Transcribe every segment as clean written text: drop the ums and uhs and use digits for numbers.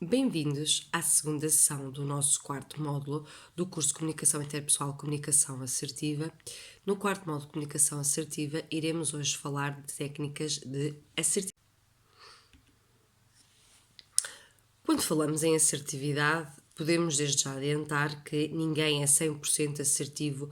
Bem-vindos à segunda sessão do nosso quarto módulo do curso de Comunicação Interpessoal Comunicação Assertiva. No quarto módulo de Comunicação Assertiva, iremos hoje falar de técnicas de assertividade. Quando falamos em assertividade, podemos desde já adiantar que ninguém é 100% assertivo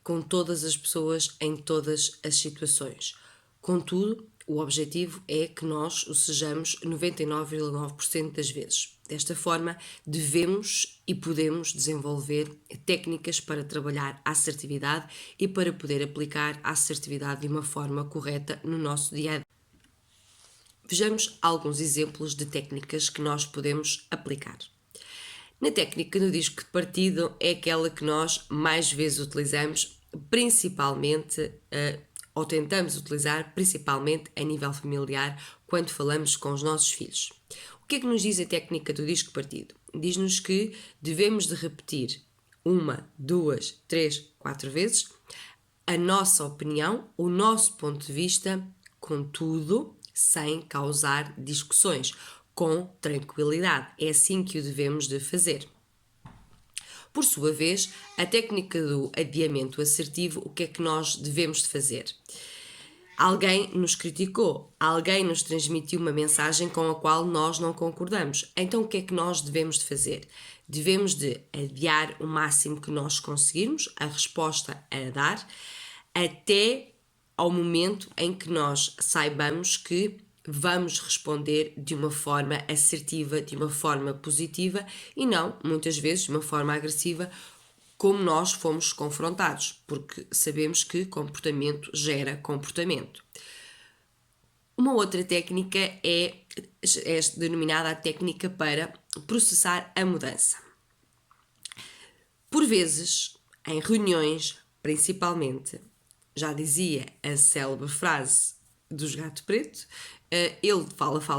com todas as pessoas em todas as situações. Contudo, o objetivo é que nós o sejamos 99,9% das vezes. Desta forma, devemos e podemos desenvolver técnicas para trabalhar a assertividade e para poder aplicar a assertividade de uma forma correta no nosso dia a dia. Vejamos alguns exemplos de técnicas que nós podemos aplicar. Na técnica do disco de partido é aquela que nós mais vezes utilizamos, principalmente, ou tentamos utilizar, principalmente a nível familiar, quando falamos com os nossos filhos. O que é que nos diz a técnica do disco partido? Diz-nos que devemos de repetir 1, 2, 3, 4 vezes a nossa opinião, o nosso ponto de vista, contudo, sem causar discussões, com tranquilidade. É assim que o devemos de fazer. Por sua vez, a técnica do adiamento assertivo, o que é que nós devemos de fazer? Alguém nos criticou, alguém nos transmitiu uma mensagem com a qual nós não concordamos. Então o que é que nós devemos de fazer? Devemos de adiar o máximo que nós conseguirmos a resposta a dar, até ao momento em que nós saibamos que vamos responder de uma forma assertiva, de uma forma positiva e não, muitas vezes, de uma forma agressiva, como nós fomos confrontados, porque sabemos que comportamento gera comportamento. Uma outra técnica é denominada a técnica para processar a mudança. Por vezes, em reuniões, principalmente, já dizia a célebre frase dos Gato Preto, ele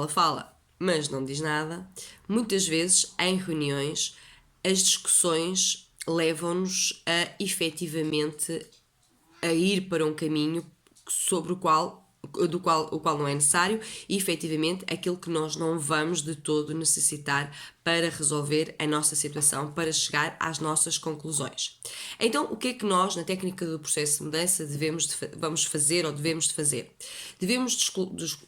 fala, mas não diz nada. Muitas vezes, em reuniões, as discussões levam-nos a efetivamente a ir para um caminho sobre o qual não é necessário e efetivamente aquilo que nós não vamos de todo necessitar para resolver a nossa situação, para chegar às nossas conclusões. Então, o que é que nós, na técnica do processo de mudança, vamos fazer ou devemos de fazer? Devemos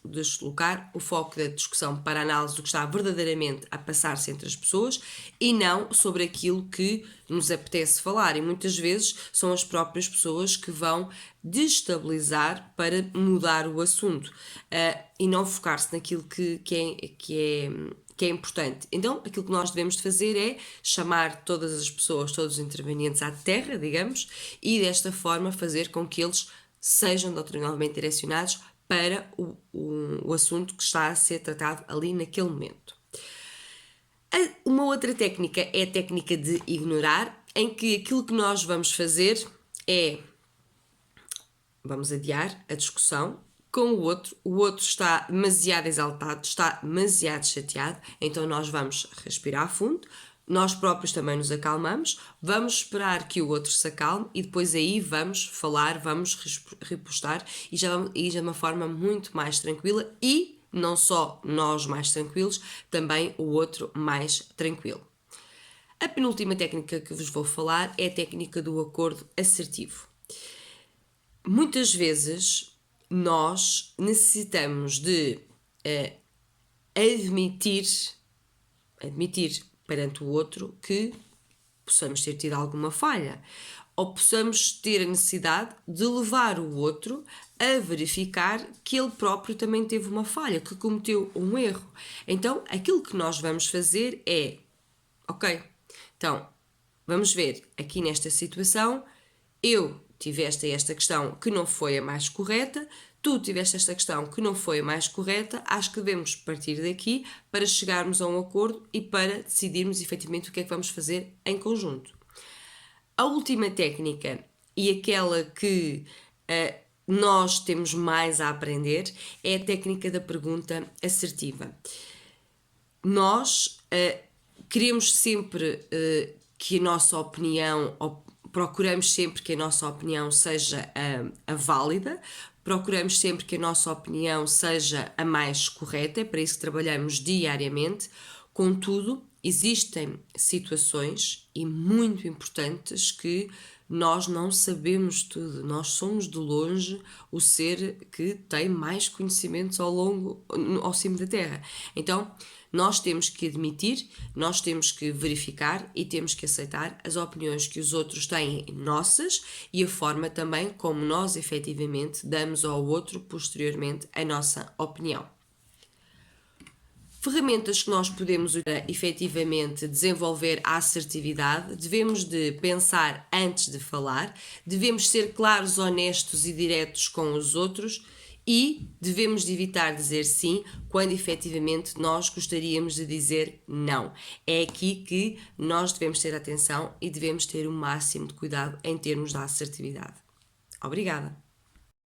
deslocar o foco da discussão para a análise do que está verdadeiramente a passar-se entre as pessoas e não sobre aquilo que nos apetece falar. E muitas vezes são as próprias pessoas que vão destabilizar para mudar o assunto e não focar-se naquilo que é importante. Então, aquilo que nós devemos de fazer é chamar todas as pessoas, todos os intervenientes à terra, digamos, e desta forma fazer com que eles sejam doutrinalmente direcionados para o assunto que está a ser tratado ali naquele momento. Uma outra técnica é a técnica de ignorar, em que aquilo que nós vamos fazer é vamos adiar a discussão com o outro está demasiado exaltado, está demasiado chateado, então nós vamos respirar fundo, nós próprios também nos acalmamos, vamos esperar que o outro se acalme e depois aí vamos falar, vamos repostar e já de uma forma muito mais tranquila e não só nós mais tranquilos, também o outro mais tranquilo. A penúltima técnica que vos vou falar é a técnica do acordo assertivo. Muitas vezes nós necessitamos de admitir perante o outro que possamos ter tido alguma falha ou possamos ter a necessidade de levar o outro a verificar que ele próprio também teve uma falha, que cometeu um erro. Então, aquilo que nós vamos fazer é, ok, então, vamos ver aqui nesta situação, eu tive esta questão que não foi a mais correta, tu tiveste esta questão que não foi a mais correta, acho que devemos partir daqui para chegarmos a um acordo e para decidirmos efetivamente o que é que vamos fazer em conjunto. A última técnica e aquela que nós temos mais a aprender é a técnica da pergunta assertiva. Nós queremos sempre que a nossa opinião, ou procuramos sempre que a nossa opinião seja a válida, procuramos sempre que a nossa opinião seja a mais correta, é para isso que trabalhamos diariamente. Contudo, existem situações e muito importantes que nós não sabemos tudo, nós somos de longe o ser que tem mais conhecimentos ao cimo da Terra. Então, nós temos que admitir, nós temos que verificar e temos que aceitar as opiniões que os outros têm nossas e a forma também como nós efetivamente damos ao outro posteriormente a nossa opinião. Ferramentas que nós podemos efetivamente desenvolver a assertividade, devemos de pensar antes de falar, devemos ser claros, honestos e diretos com os outros e devemos de evitar dizer sim quando efetivamente nós gostaríamos de dizer não. É aqui que nós devemos ter atenção e devemos ter o máximo de cuidado em termos da assertividade. Obrigada!